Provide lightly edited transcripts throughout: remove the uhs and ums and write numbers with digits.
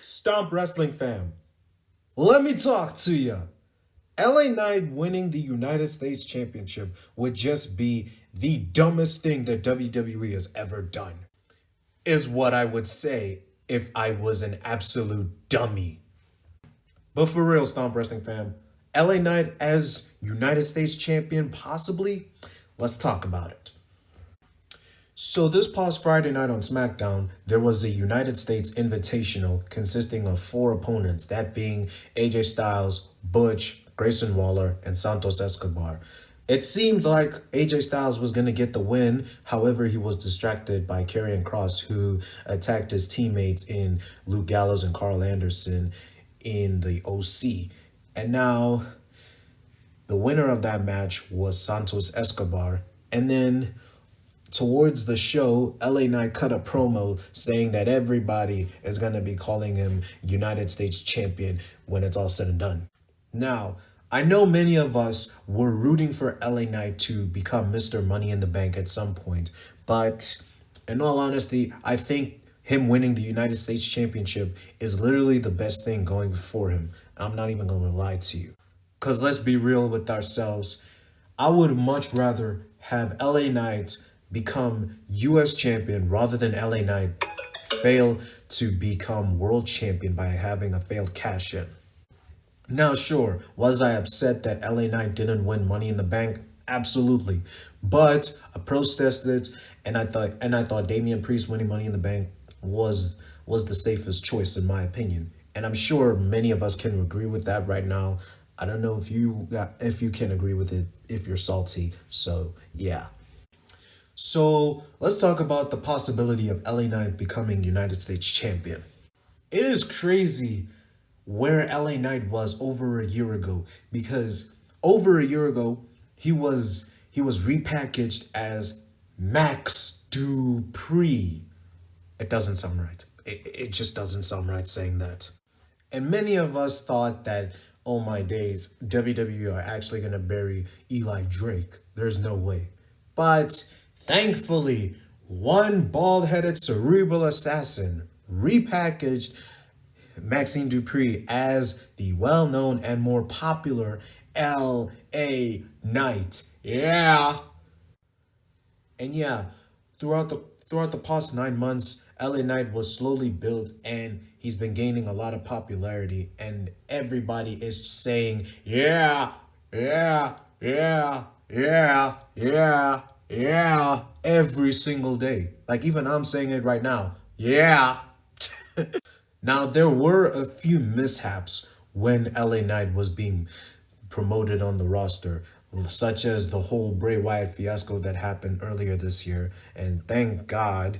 Stomp Wrestling fam, let me talk to ya. LA Knight winning the United States Championship would just be the dumbest thing that WWE has ever done, is what I would say if I was an absolute dummy. But for real, Stomp Wrestling fam, LA Knight as United States Champion, possibly? Let's talk about it. So this past Friday night on SmackDown, there was a United States Invitational consisting of 4 opponents, that being AJ Styles, Butch, Grayson Waller, and Santos Escobar. It seemed like AJ Styles was going to get the win, however he was distracted by Karrion Kross, who attacked his teammates in Luke Gallows and Carl Anderson in the OC. And now the winner of that match was Santos Escobar. And then towards the show, LA Knight cut a promo saying that everybody is going to be calling him United States Champion when it's all said and done. Now, I know many of us were rooting for LA Knight to become Mr. Money in the Bank at some point, but in all honesty, I think him winning the United States Championship is literally the best thing going for him. I'm not even going to lie to you. Because let's be real with ourselves, I would much rather have LA Knight become US champion rather than LA Knight fail to become world champion by having a failed cash in. Now, sure, was I upset that LA Knight didn't win Money in the Bank? Absolutely. But I protested and I thought Damian Priest winning Money in the Bank was the safest choice in my opinion. And I'm sure many of us can agree with that right now. I don't know if you can agree with it if you're salty. So, yeah. So let's talk about the possibility of LA Knight becoming United States Champion. It is crazy where LA Knight was over a year ago, because over a year ago he was repackaged as Max Dupree. It doesn't sound right. It just doesn't sound right saying that. And many of us thought that, oh my days, WWE are actually gonna bury Eli Drake. There's no way. But thankfully, one bald-headed cerebral assassin repackaged Maxine Dupree as the well-known and more popular L.A. Knight. Yeah. And yeah, throughout the past 9 months, LA Knight was slowly built and he's been gaining a lot of popularity, and everybody is saying, yeah, yeah, yeah, yeah, yeah, yeah, every single day. Like even I'm saying it right now. Yeah. Now, there were a few mishaps when LA Knight was being promoted on the roster, such as the whole Bray Wyatt fiasco that happened earlier this year. And thank God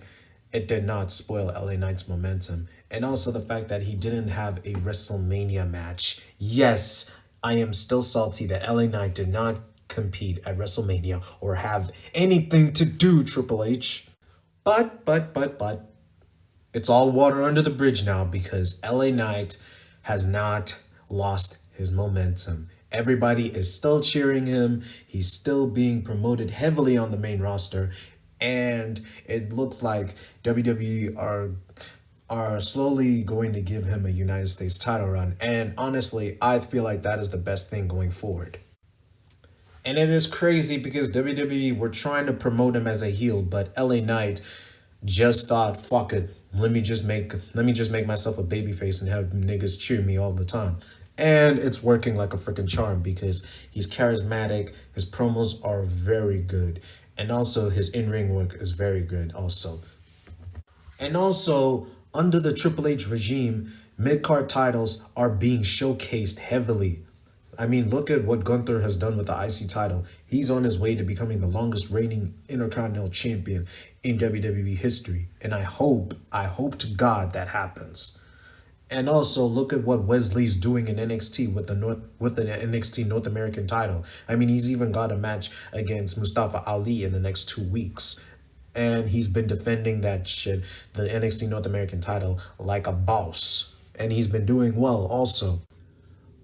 it did not spoil LA Knight's momentum. And also the fact that he didn't have a WrestleMania match. Yes, I am still salty that LA Knight did not compete at WrestleMania or have anything to do, Triple H. But, it's all water under the bridge now, because LA Knight has not lost his momentum. Everybody is still cheering him. He's still being promoted heavily on the main roster. And it looks like WWE are slowly going to give him a United States title run. And honestly, I feel like that is the best thing going forward. And it is crazy because WWE were trying to promote him as a heel, but LA Knight just thought, fuck it. Let me just make myself a babyface and have niggas cheer me all the time. And it's working like a freaking charm because he's charismatic, his promos are very good, and also his in-ring work is very good also. And also, under the Triple H regime, Midcard titles are being showcased heavily. I mean, look at what Gunther has done with the IC title. He's on his way to becoming the longest reigning Intercontinental Champion in WWE history. And I hope to God that happens. And also, look at what Wesley's doing in NXT with the NXT North American title. I mean, he's even got a match against Mustafa Ali in the next 2 weeks. And he's been defending that shit, the NXT North American title, like a boss. And he's been doing well also.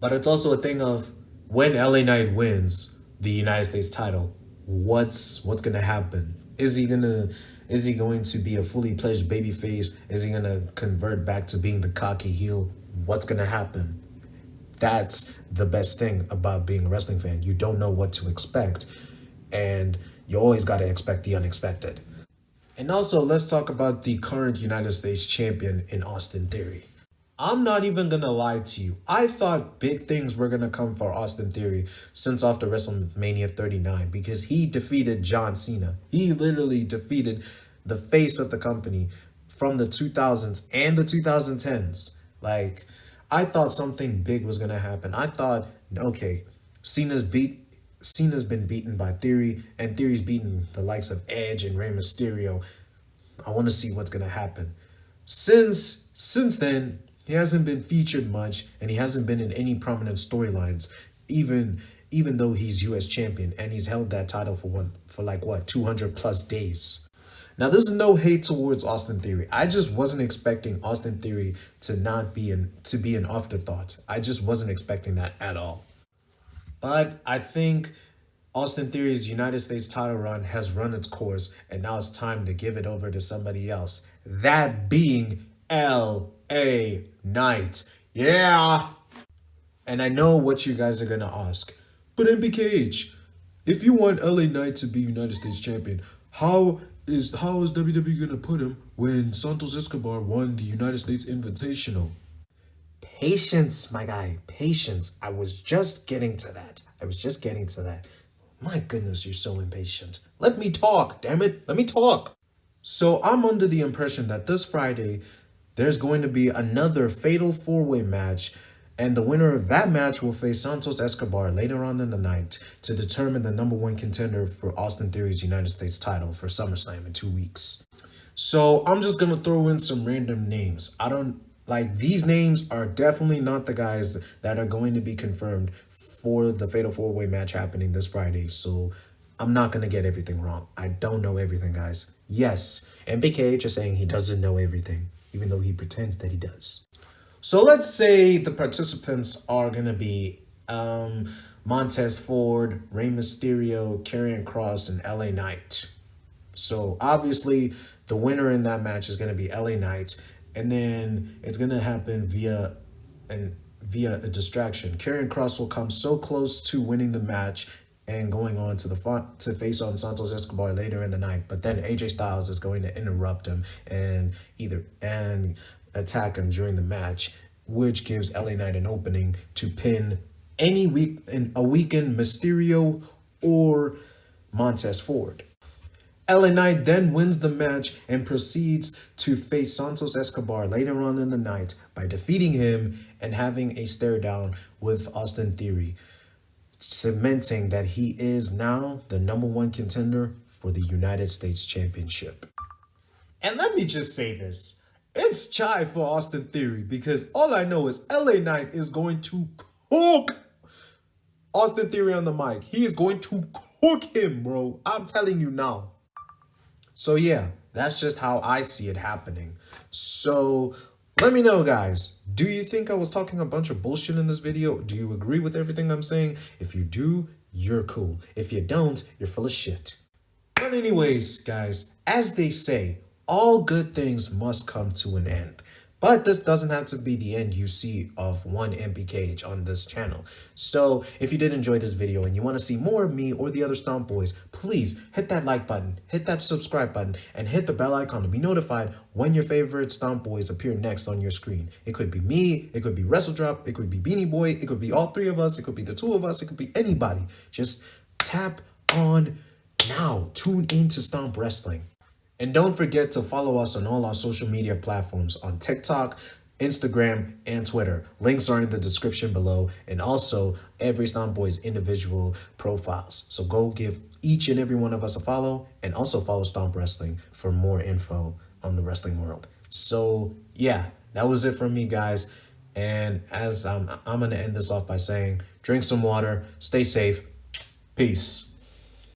But it's also a thing of, when LA Knight wins the United States title, what's gonna happen? Is he gonna Is he going to be a fully pledged babyface? Is he going to convert back to being the cocky heel? What's going to happen? That's the best thing about being a wrestling fan. You don't know what to expect, and you always got to expect the unexpected. And also, let's talk about the current United States champion in Austin Theory. I'm not even going to lie to you. I thought big things were going to come for Austin Theory since after WrestleMania 39 because he defeated John Cena. He literally defeated the face of the company from the 2000s and the 2010s. Like, I thought something big was going to happen. I thought, okay, Cena's been beaten by Theory, and Theory's beaten the likes of Edge and Rey Mysterio. I want to see what's going to happen. Since then, he hasn't been featured much, and he hasn't been in any prominent storylines, even though he's US champion, and he's held that title for like 200 plus days. Now, this is no hate towards Austin Theory. I just wasn't expecting Austin Theory to be an afterthought. I just wasn't expecting that at all. But I think Austin Theory's United States title run has run its course, and now it's time to give it over to somebody else. That being LA Knight. Yeah! And I know what you guys are going to ask. But MPKH, if you want LA Knight to be United States champion, how is WWE going to put him when Santos Escobar won the United States Invitational? Patience, my guy. Patience. I was just getting to that. My goodness, you're so impatient. Let me talk, damn it. Let me talk. So I'm under the impression that this Friday, there's going to be another fatal four-way match, and the winner of that match will face Santos Escobar later on in the night to determine the #1 contender for Austin Theory's United States title for SummerSlam in 2 weeks. So I'm just going to throw in some random names. These names are definitely not the guys that are going to be confirmed for the fatal four-way match happening this Friday. So I'm not going to get everything wrong. I don't know everything, guys. Yes, MPKH is saying he doesn't know everything, even though he pretends that he does. So let's say the participants are going to be Montez Ford, Rey Mysterio, Karrion Kross, and LA Knight. So obviously the winner in that match is going to be LA Knight, and then it's going to happen via a distraction. Karrion Kross will come so close to winning the match and going on to face on Santos Escobar later in the night, but then AJ Styles is going to interrupt him and attack him during the match, which gives LA Knight an opening to pin a weakened Mysterio or Montez Ford. LA Knight then wins the match and proceeds to face Santos Escobar later on in the night by defeating him and having a stare down with Austin Theory, cementing that he is now the #1 contender for the United States Championship. And let me just say this. It's chai for Austin Theory because all I know is LA Knight is going to cook Austin Theory on the mic. He is going to cook him, bro. I'm telling you now. So yeah, that's just how I see it happening. So let me know, guys. Do you think I was talking a bunch of bullshit in this video? Do you agree with everything I'm saying? If you do, you're cool. If you don't, you're full of shit. But anyways, guys, as they say, all good things must come to an end. But this doesn't have to be the end you see of one MPKH on this channel. So if you did enjoy this video and you want to see more of me or the other Stomp Boys, please hit that like button, hit that subscribe button, and hit the bell icon to be notified when your favorite Stomp Boys appear next on your screen. It could be me, it could be WrestleDrop, it could be BeanieBoy, it could be all three of us, it could be the two of us, it could be anybody. Just tap on now. Tune in to Stomp Wrestling. And don't forget to follow us on all our social media platforms on TikTok, Instagram, and Twitter. Links are in the description below, and also every Stomp Boy's individual profiles. So go give each and every one of us a follow, and also follow Stomp Wrestling for more info on the wrestling world. So yeah, that was it from me, guys. And as I'm going to end this off by saying, drink some water, stay safe, peace.